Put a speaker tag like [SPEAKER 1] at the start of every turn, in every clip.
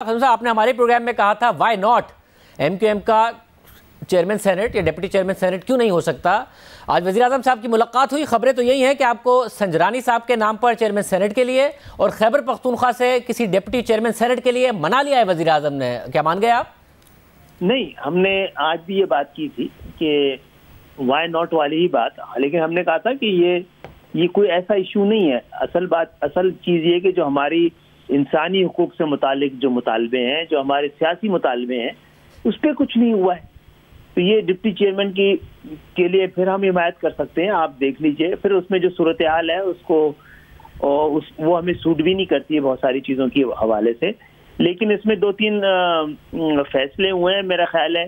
[SPEAKER 1] आपने हमारे प्रोग्राम में कहा था व्हाई नॉट एमक्यूएम का चेयरमैन सेनेट या डिप्टी चेयरमैन सेनेट क्यों नहीं हो सकता। आज वज़ीर आज़म साहब की मुलाकात हुई, खबरें तो यही हैं कि आपको संजरानी साहब के नाम पर चेयरमैन सेनेट के लिए और खैबर पख्तूनख्वा से किसी डिप्टी चेयरमैन सेनेट के लिए मना लिया है वज़ीर आज़म ने। क्या मान गए आप? नहीं,
[SPEAKER 2] हमने आज भी ये बात की थी कि व्हाई नॉट वाली ही बात, लेकिन हमने कहा था कि ये कोई ऐसा इशू नहीं है। असल चीज़ ये कि जो हमारी इंसानी हुकूक से मुतालिक जो मुतालबे हैं, जो हमारे सियासी मुतालबे हैं, उस पर कुछ नहीं हुआ है। तो ये डिप्टी चेयरमैन के लिए फिर हम हिमायत कर सकते हैं, आप देख लीजिए। फिर उसमें जो सूरत हाल है वो हमें सूट भी नहीं करती है बहुत सारी चीज़ों के हवाले से। लेकिन इसमें 2-3 फैसले हुए हैं। मेरा ख्याल है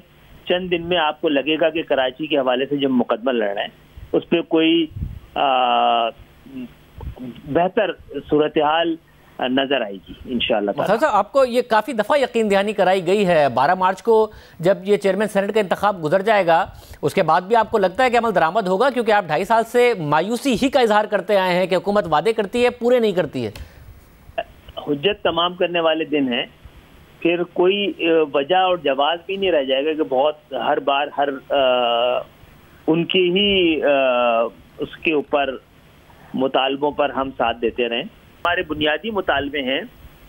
[SPEAKER 2] चंद दिन में आपको लगेगा कि कराची के हवाले से जो मुकदमा लड़ रहे हैं उस पर कोई बेहतर सूरत हाल नजर आएगी इंशाअल्लाह ताला।
[SPEAKER 1] साहब, आपको ये काफ़ी दफ़ा यकीन दहानी कराई गई है। 12 मार्च को जब ये चेयरमैन सेनेट का इंतखाब गुजर जाएगा उसके बाद भी आपको लगता है कि अमल दरामद होगा? क्योंकि आप 2.5 साल से मायूसी ही का इजहार करते आए हैं कि हुकूमत वादे करती है, पूरे नहीं करती है।
[SPEAKER 2] हुज्जत तमाम करने वाले दिन हैं, फिर कोई वजह और जवाब भी नहीं रह जाएगा कि बहुत हर बार उनके ही उसके ऊपर मुतालबों पर हम साथ देते रहें। हमारे बुनियादी मुतालबे हैं,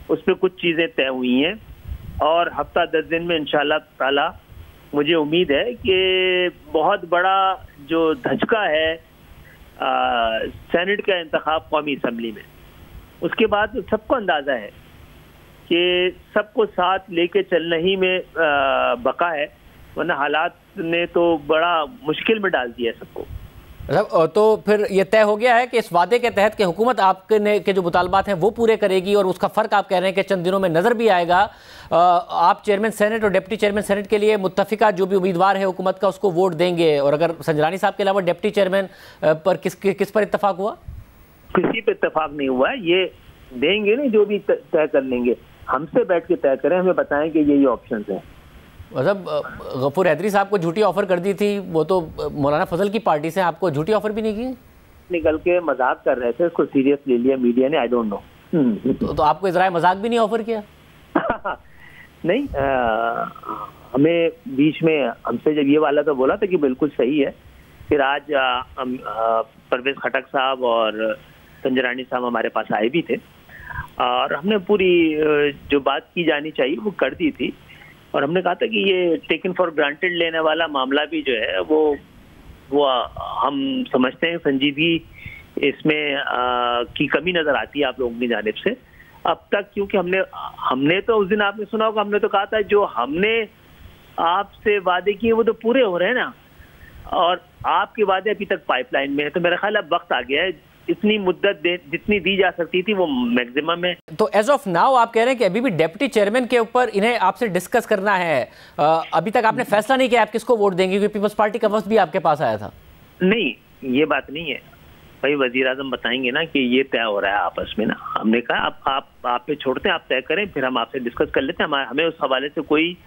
[SPEAKER 2] उस पर कुछ चीज़ें तय हुई हैं और हफ्ता 10 दिन में इंशाअल्लाह ताला मुझे उम्मीद है कि बहुत बड़ा जो धचका है सेनेट का इंतखाब कौमी असम्बली में, उसके बाद सबको अंदाज़ा है कि सबको साथ लेके चलना ही में बका है, वरना हालात ने तो बड़ा मुश्किल में डाल दिया सबको।
[SPEAKER 1] तो फिर ये तय हो गया है कि इस वादे के तहत कि हुकूमत आपके के जो मुतालबात हैं वो पूरे करेगी और उसका फ़र्क आप कह रहे हैं कि चंद दिनों में नज़र भी आएगा। आप चेयरमैन सेनेट और डिप्टी चेयरमैन सेनेट के लिए मुत्तफ़िका जो भी उम्मीदवार है हुकूमत का उसको वोट देंगे। और अगर संजरानी साहब के अलावा डिप्टी चेयरमैन पर किस पर इत्तफाक हुआ?
[SPEAKER 2] किसी पर इत्तफाक नहीं हुआ। ये देंगे नहीं, जो भी तय कर लेंगे हमसे बैठ के तय करें, हमें बताएं कि यही ऑप्शन है।
[SPEAKER 1] मतलब गफूर हैदरी साहब को झूठी ऑफर कर दी थी, वो तो मौलाना फजल की पार्टी से, आपको झूठी ऑफर भी नहीं की?
[SPEAKER 2] निकल के मजाक कर रहे थे, उसको सीरियस ले लिया मीडिया ने, आई डोंट नो।
[SPEAKER 1] तो आपको इजराय मजाक भी नहीं ऑफर किया?
[SPEAKER 2] नहीं, हमें बीच में हमसे जब ये वाला तो बोला था कि बिल्कुल सही है, फिर आज परवेज खटक साहब और संजरानी साहब हमारे पास आए भी थे और हमने पूरी जो बात की जानी चाहिए वो कर दी थी। और हमने कहा था कि ये टेकन फॉर ग्रांटेड लेने वाला मामला भी जो है वो हम समझते हैं संजीदगी इसमें की कमी नजर आती है आप लोगों की जानिब से अब तक। क्योंकि हमने तो उस दिन आपने सुना होगा, हमने तो कहा था जो हमने आपसे वादे किए वो तो पूरे हो रहे हैं ना, और आपके वादे अभी तक पाइपलाइन में है। तो मेरा ख्याल अब वक्त आ गया है, इतनी मुद्दत जितनी दी जा सकती थी वो मैक्सिमम है।
[SPEAKER 1] तो एज ऑफ नाउ आप कह रहे हैं कि अभी भी डिप्टी चेयरमैन के ऊपर इन्हें आपसे डिस्कस करना है। अभी तक आपने फैसला नहीं किया आप किसको वोट देंगे, क्योंकि पीपल्स पार्टी का वफ्द भी आपके पास आया था।
[SPEAKER 2] नहीं, ये बात नहीं है भाई, वजीर आजम बताएंगे ना कि ये तय हो रहा है आपस में ना। हमने कहा आप पे छोड़ते हैं, आप तय करें, फिर हम आपसे डिस्कस कर लेते हैं। हमें उस हवाले से कोई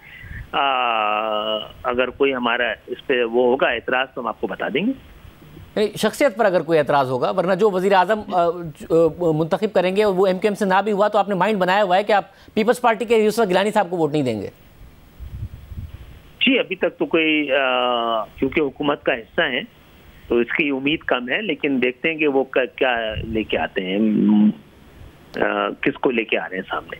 [SPEAKER 2] अगर कोई हमारा इस पे वो होगा एतराज तो हम आपको बता देंगे।
[SPEAKER 1] शख्सियत पर अगर कोई एतराज़ होगा, वरना जो वज़ीर आज़म मुंतखब करेंगे और वो एमक्यूएम से ना भी हुआ तो आपने माइंड बनाया हुआ है कि आप पीपल्स पार्टी के यूसुफ गिलानी साहब को वोट नहीं देंगे?
[SPEAKER 2] जी, अभी तक तो कोई क्योंकि हुकूमत का हिस्सा है तो इसकी उम्मीद कम है, लेकिन देखते हैं कि वो क्या लेके आते हैं, किसको लेके आ रहे हैं सामने।